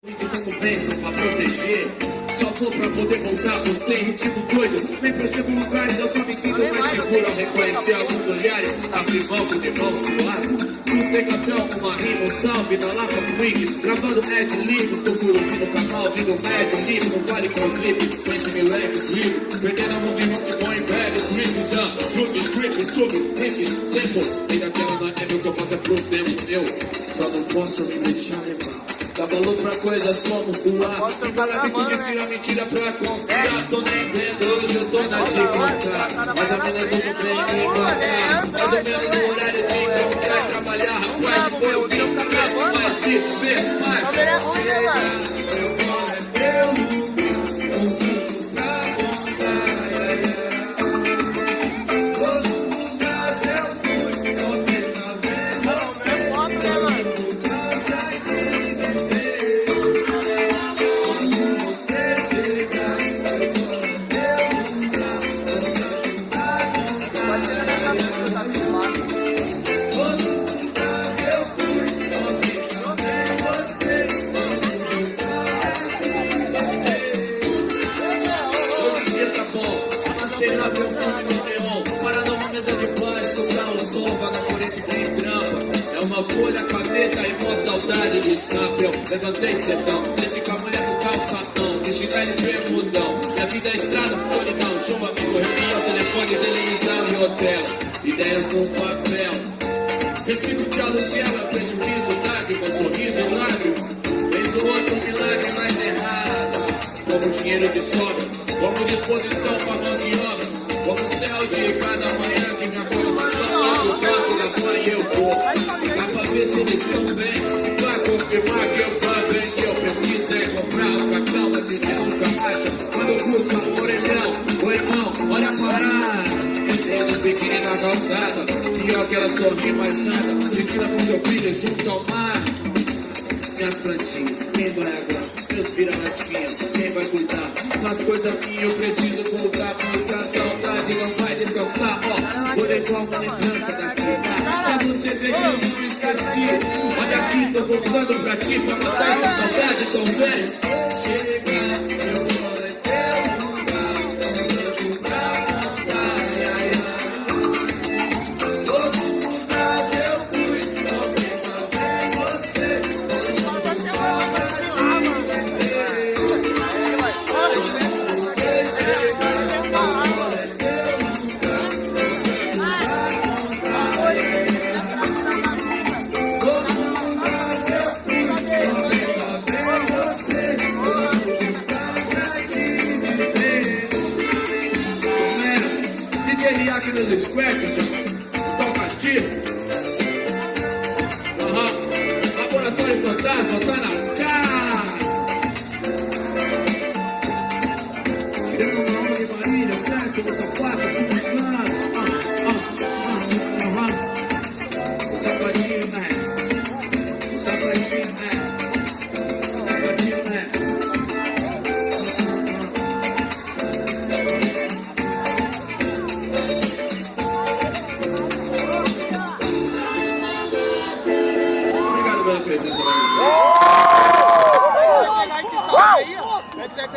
Como bênção pra proteger. Só vou pra poder voltar você, ritmo doido. Nem percebo lugares, eu só me sinto mais seguro ao reconhecer alguns olhares. Abrir mão com irmão suado. Sossegadão, uma rima, um salve na lapa do wiki. Gravando Ed Livros, tô por aqui no canal, vindo médio, livre, não vale com clipe. Conhece meu rap, livre, perdendo a música que põe velhos riffs, fruit, script, sub, riff, sample. E daquela na época que eu faço é pro tempo, eu só não posso me deixar levar. Dá valor pra coisas como voar. Embora me vira mentira pra confiar. Tô nem vendo, hoje eu tô na de contar. Mais ou menos tudo bem me matar. Mais ou menos no horário de encontrar e trabalhar. Rapaz, depois eu vi um caso mais viver mais. Eu vou é meu. Folha, caneta e mó saudade de sapo. Levantei cedão, deixei com a mulher no calçadão. Deixei de bermudão. Minha vida é estrada, solidão. Show, amigo, reunião, telefone, televisão e hotel. Ideias no papel. Recibo de aluguel, é prejuízo, lágrima, sorriso e lágrima. Fez o outro milagre mais errado. Como dinheiro de sobra, como disposição pra mão de obra. Como o céu de cada manhã que me acorda no sol. Lá no canto da sua e eu vou. Ver se eles estão bem, se vai confirmar que eu também. Que eu preciso é comprar o cartão, mas se nunca acha. Quando custa um orelhão, o irmão, olha a parada. Eu no biquíni na calçada, pior que ela sorri mais nada. Piscina com seu filho junto ao mar. Minhas plantinhas, quem vai agora? Meus vira-latinhas, quem vai cuidar? Das coisas minhas eu preciso voltar. Porque a saudade não vai descansar. Ó, vou levar uma lembrança daqui. Pra você ver que eu não me esqueci. Olha aqui, tô voltando pra ti. Pra matar essa saudade tão velha. Chega, eu vou até o lugar. Eu pra voltar. Todo lugar eu fui. Só pensava em você. Aqui nos scratches, toca ativo. Laboratório Fantasma, tá